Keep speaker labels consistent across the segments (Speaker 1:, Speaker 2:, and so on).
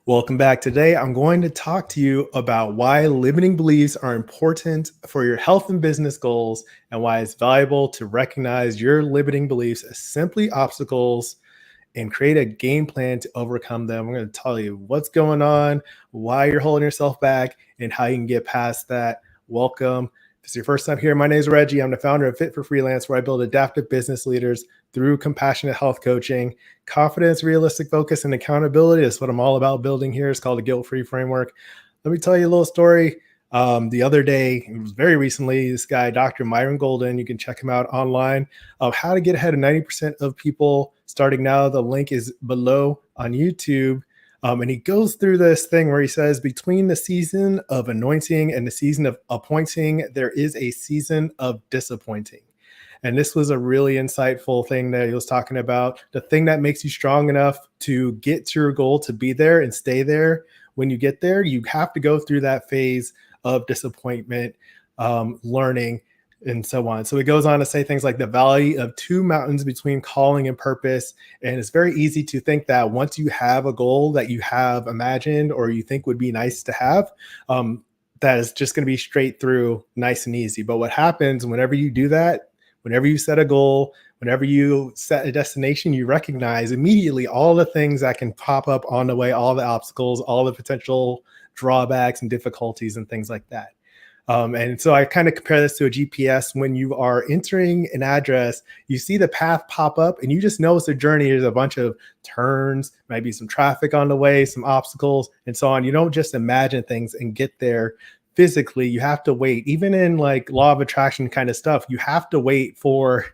Speaker 1: Welcome back. Today, I'm going to talk to you about why limiting beliefs are important for your health and business goals and why it's valuable to recognize your limiting beliefs as simply obstacles and create a game plan to overcome them. I'm going to tell you what's going on, why you're holding yourself back, and how you can get past that. Welcome. If it's your first time here, my name is Reggie. I'm the founder of Fit for Freelance, where I build adaptive business leaders through compassionate health coaching. Confidence, realistic focus, and accountability is what I'm all about building here. It's called a guilt-free framework. Let me tell you a little story. The other day, it was very recently, this guy, Dr. Myron Golden, you can check him out online, of how to get ahead of 90% of people starting now. The link is below on YouTube. And he goes through this thing where he says, between the season of anointing and the season of appointing, there is a season of disappointing. And this was a really insightful thing that he was talking about. The thing that makes you strong enough to get to your goal, to be there and stay there. When you get there, you have to go through that phase of disappointment, learning, and so on. So it goes on to say things like the valley of two mountains between calling and purpose. And it's very easy to think that once you have a goal that you have imagined or you think would be nice to have, that is just going to be straight through, nice and easy. But what happens whenever you do that, whenever you set a goal, whenever you set a destination, you recognize immediately all the things that can pop up on the way, all the obstacles, all the potential drawbacks and difficulties and things like that. And so I kind of compare this to a GPS. When you are entering an address, you see the path pop up and you just know it's a journey. There's a bunch of turns, maybe some traffic on the way, some obstacles, and so on. You don't just imagine things and get there physically. You have to wait. Even in like law of attraction kind of stuff, you have to wait for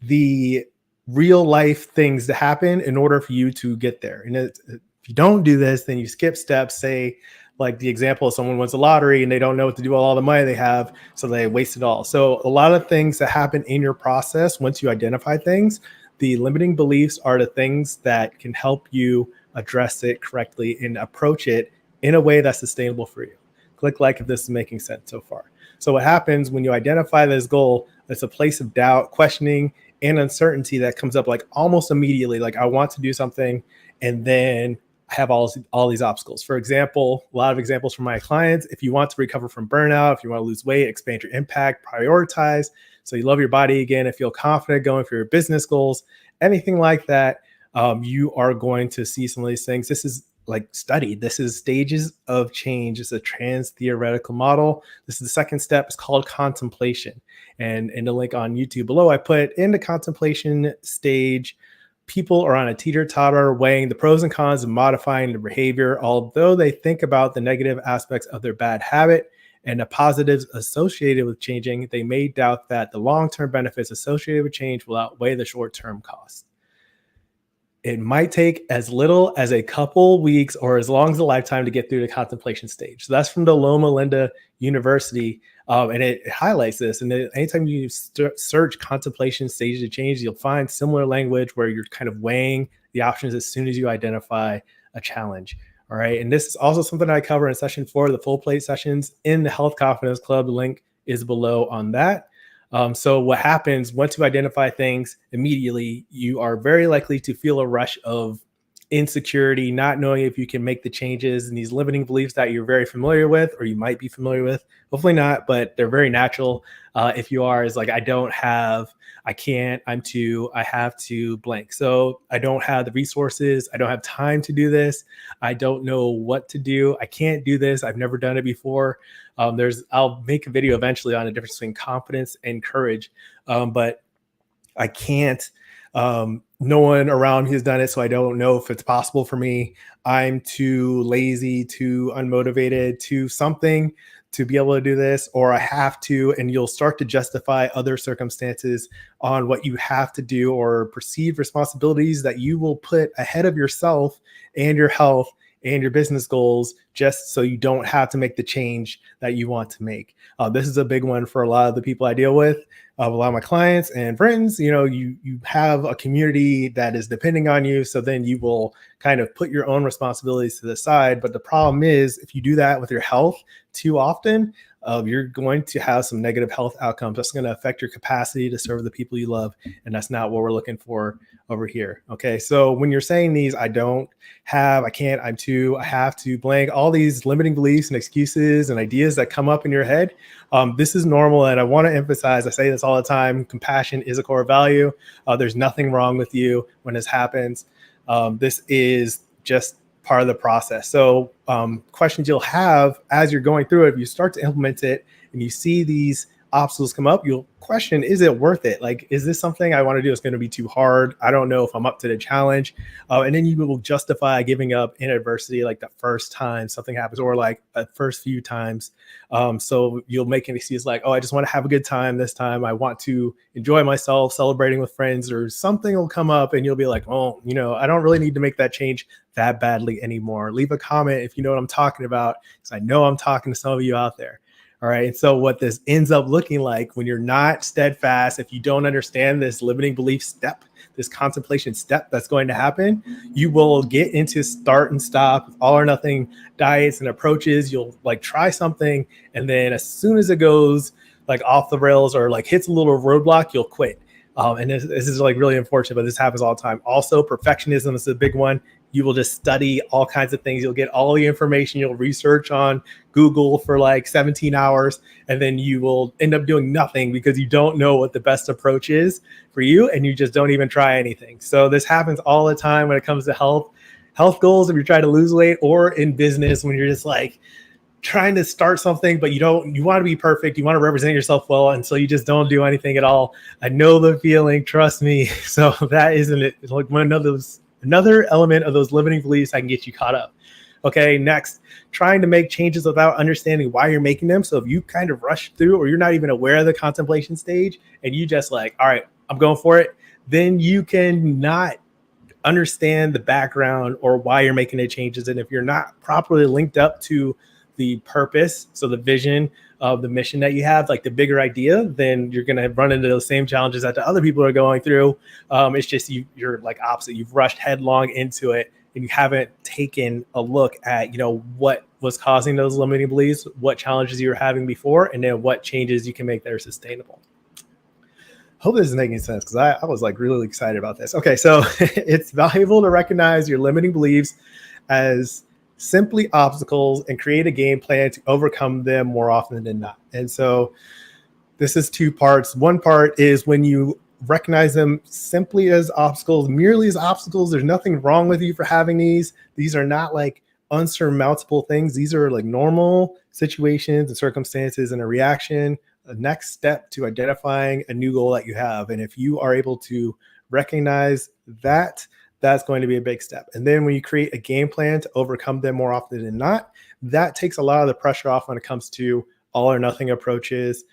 Speaker 1: the real life things to happen in order for you to get there. And if you don't do this, then you skip steps. Say, like the example, someone wins the lottery and they don't know what to do with all the money they have, so they waste it all. So a lot of things that happen in your process, once you identify things, the limiting beliefs are the things that can help you address it correctly and approach it in a way that's sustainable for you. Click like if this is making sense so far. So what happens when you identify this goal, it's a place of doubt, questioning, and uncertainty that comes up like almost immediately. Like, I want to do something, and then I have all these obstacles. For example, a lot of examples from my clients: if you want to recover from burnout, if you want to lose weight, expand your impact, prioritize, so you love your body again and feel confident going for your business goals, anything like that, you are going to see some of these things. This is like studied. This is stages of change. It's a trans theoretical model. This is the second step. It's called contemplation. And in the link on YouTube below, I put in the contemplation stage, people are on a teeter-totter weighing the pros and cons of modifying their behavior. Although they think about the negative aspects of their bad habit and the positives associated with changing, they may doubt that the long-term benefits associated with change will outweigh the short-term costs. It might take as little as a couple weeks or as long as a lifetime to get through the contemplation stage. So that's from the Loma Linda University. And it highlights this. And anytime you search contemplation stages of change, you'll find similar language where you're kind of weighing the options as soon as you identify a challenge. All right. And this is also something I cover in session 4 of the full plate sessions in the Health Confidence Club. The link is below on that. So what happens once you identify things, immediately you are very likely to feel a rush of insecurity, not knowing if you can make the changes, and these limiting beliefs that you're very familiar with, or you might be familiar with. Hopefully not, but they're very natural. If you are, is like, I don't have, I can't, I'm too, I have to blank. So I don't have the resources. I don't have time to do this. I don't know what to do. I can't do this. I've never done it before. I'll make a video eventually on the difference between confidence and courage. But I can't, no one around me has done it, so I don't know if it's possible for me. I'm too lazy, too unmotivated, too something to be able to do this, or I have to, and you'll start to justify other circumstances on what you have to do or perceived responsibilities that you will put ahead of yourself and your health and your business goals, just so you don't have to make the change that you want to make. This is a big one for a lot of the people I deal with, a lot of my clients and friends. You know, you have a community that is depending on you, so then you will kind of put your own responsibilities to the side. But the problem is, if you do that with your health, too often, you're going to have some negative health outcomes. That's going to affect your capacity to serve the people you love. And that's not what we're looking for over here. Okay. So when you're saying these, I don't have, I can't, I'm too, I have to, blank, all these limiting beliefs and excuses and ideas that come up in your head, this is normal. And I want to emphasize, I say this all the time, compassion is a core value. There's nothing wrong with you when this happens. This is just part of the process. So questions you'll have as you're going through it, if you start to implement it and you see these obstacles come up, you'll question, is it worth it? Like, is this something I want to do? It's going to be too hard. I don't know if I'm up to the challenge. And then you will justify giving up in adversity, like the first time something happens, or like the first few times. So you'll make an excuse like, oh, I just want to have a good time this time. I want to enjoy myself celebrating with friends, or something will come up and you'll be like, oh, I don't really need to make that change that badly anymore. Leave a comment if you know what I'm talking about, because I know I'm talking to some of you out there. All right. And so what this ends up looking like when you're not steadfast, if you don't understand this limiting belief step, this contemplation step that's going to happen, you will get into start and stop, all or nothing diets and approaches. You'll like try something, and then as soon as it goes like off the rails or like hits a little roadblock, you'll quit. And this is like really unfortunate, but this happens all the time. Also, perfectionism is a big one. You will just study all kinds of things. You'll get all the information. You'll research on Google for like 17 hours, and then you will end up doing nothing because you don't know what the best approach is for you, and you just don't even try anything. So this happens all the time when it comes to health goals. If you're trying to lose weight, or in business, when you're just like trying to start something, but you want to be perfect. You want to represent yourself well. And so you just don't do anything at all. I know the feeling, trust me. So that isn't it. It's like another element of those limiting beliefs that can get you caught up. Okay. Next, trying to make changes without understanding why you're making them. So if you kind of rush through, or you're not even aware of the contemplation stage, and you just like, all right, I'm going for it, then you can not understand the background or why you're making the changes. And if you're not properly linked up to the purpose, so the vision of the mission that you have, like the bigger idea, then you're going to run into those same challenges that the other people are going through. It's just you're like opposite. You've rushed headlong into it, and you haven't taken a look at what was causing those limiting beliefs, what challenges you were having before, and then what changes you can make that are sustainable. Hope this is making sense, because I was like really excited about this. Okay, so it's valuable to recognize your limiting beliefs as simply obstacles and create a game plan to overcome them more often than not. And so this is two parts. One part is when you recognize them simply as obstacles, merely as obstacles. There's nothing wrong with you for having these. These are not like unsurmountable things. These are like normal situations and circumstances and a reaction, a next step to identifying a new goal that you have. And if you are able to recognize that, that's going to be a big step. And then when you create a game plan to overcome them more often than not, that takes a lot of the pressure off when it comes to all or nothing approaches,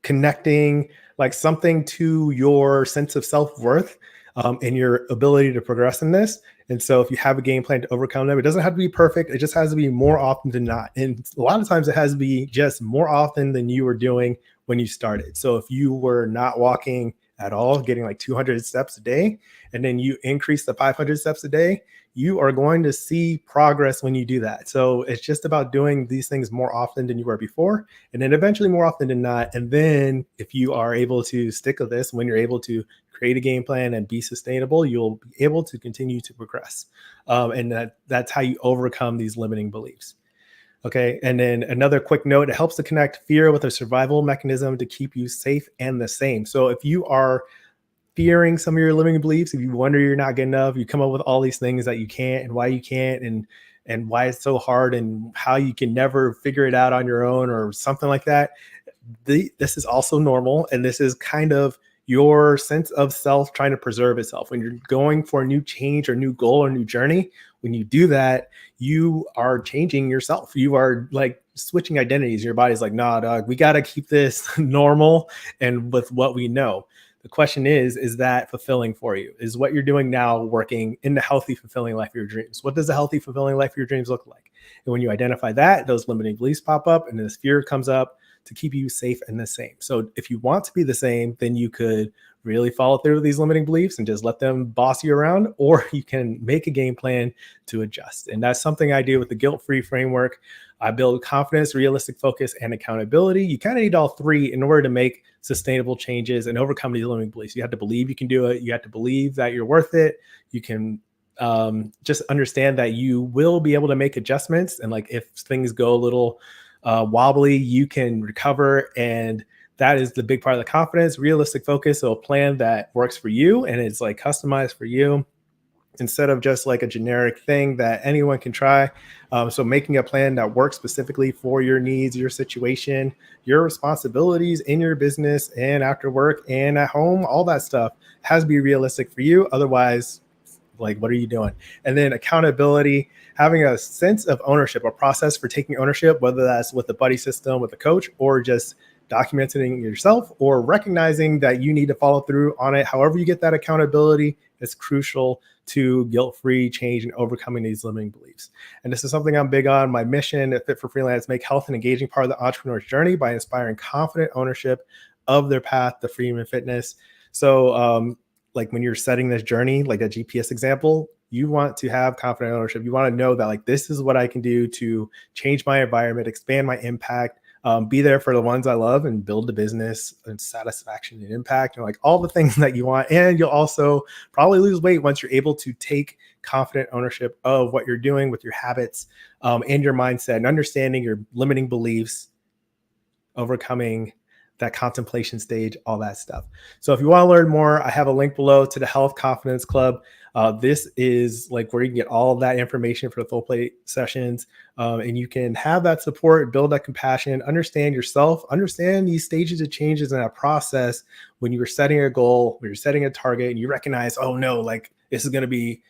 Speaker 1: connecting like something to your sense of self-worth, and your ability to progress in this. And so if you have a game plan to overcome them, it doesn't have to be perfect. It just has to be more often than not. And a lot of times it has to be just more often than you were doing when you started. So if you were not walking at all, getting like 200 steps a day, and then you increase the 500 steps a day, you are going to see progress when you do that. So it's just about doing these things more often than you were before, and then eventually more often than not. And then if you are able to stick with this, when you're able to create a game plan and be sustainable, you'll be able to continue to progress. And that's how you overcome these limiting beliefs. Okay. And then another quick note, it helps to connect fear with a survival mechanism to keep you safe and the same. So if you are fearing some of your limiting beliefs, if you wonder you're not good enough, you come up with all these things that you can't and why you can't, and why it's so hard and how you can never figure it out on your own or something like that. This is also normal. And this is kind of your sense of self trying to preserve itself. When you're going for a new change or new goal or new journey, when you do that, you are changing yourself. You are like switching identities. Your body's like, nah, dog, we got to keep this normal and with what we know. The question is that fulfilling for you? Is what you're doing now working in the healthy, fulfilling life of your dreams? What does a healthy, fulfilling life of your dreams look like? And when you identify that, those limiting beliefs pop up and this fear comes up. to keep you safe and the same. So if you want to be the same, then you could really follow through with these limiting beliefs and just let them boss you around, or you can make a game plan to adjust. And that's something I do with the guilt free framework. I build confidence, realistic focus, and accountability. You kind of need all three in order to make sustainable changes and overcome these limiting beliefs. You have to believe you can do it. You have to believe that you're worth it. You can just understand that you will be able to make adjustments. And like if things go a little wobbly, you can recover. And that is the big part of the confidence, realistic focus. So a plan that works for you and it's like customized for you instead of just like a generic thing that anyone can try. So making a plan that works specifically for your needs, your situation, your responsibilities in your business and after work and at home, all that stuff has to be realistic for you. Otherwise, like, what are you doing? And then accountability, having a sense of ownership, a process for taking ownership, whether that's with the buddy system, with a coach, or just documenting yourself or recognizing that you need to follow through on it. However, you get that accountability is crucial to guilt-free change and overcoming these limiting beliefs. And this is something I'm big on. My mission at Fit for Freelance, make health an engaging part of the entrepreneur's journey by inspiring confident ownership of their path to freedom and fitness. So, like when you're setting this journey, like that GPS example, you want to have confident ownership. You want to know that like this is what I can do to change my environment, expand my impact, be there for the ones I love, and build the business and satisfaction and impact, and like all the things that you want. And you'll also probably lose weight once you're able to take confident ownership of what you're doing with your habits and your mindset, and understanding your limiting beliefs, overcoming that contemplation stage, all that stuff. So if you want to learn more, I have a link below to the Health Confidence Club. This is like where you can get all of that information for the full plate sessions. And you can have that support, build that compassion, understand yourself, understand these stages of changes in that process when you're setting a goal, when you're setting a target, and you recognize, oh no, like this is going to be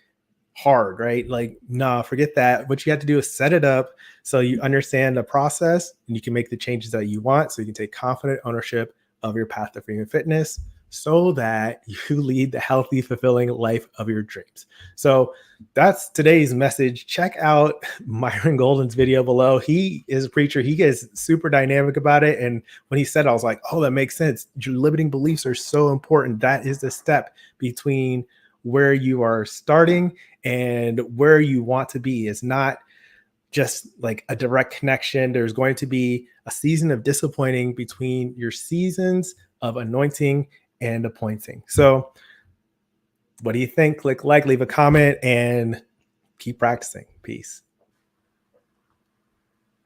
Speaker 1: hard, right? Like, nah, forget that. What you have to do is set it up so you understand the process and you can make the changes that you want. So you can take confident ownership of your path to freedom and fitness so that you lead the healthy, fulfilling life of your dreams. So that's today's message. Check out Myron Golden's video below. He is a preacher. He gets super dynamic about it. And when he said it, I was like, oh, that makes sense. Your limiting beliefs are so important. That is the step between where you are starting and where you want to be. Is not just like a direct connection. There's going to be a season of disappointing between your seasons of anointing and appointing. So what do you think? Click like, leave a comment, and keep practicing. Peace.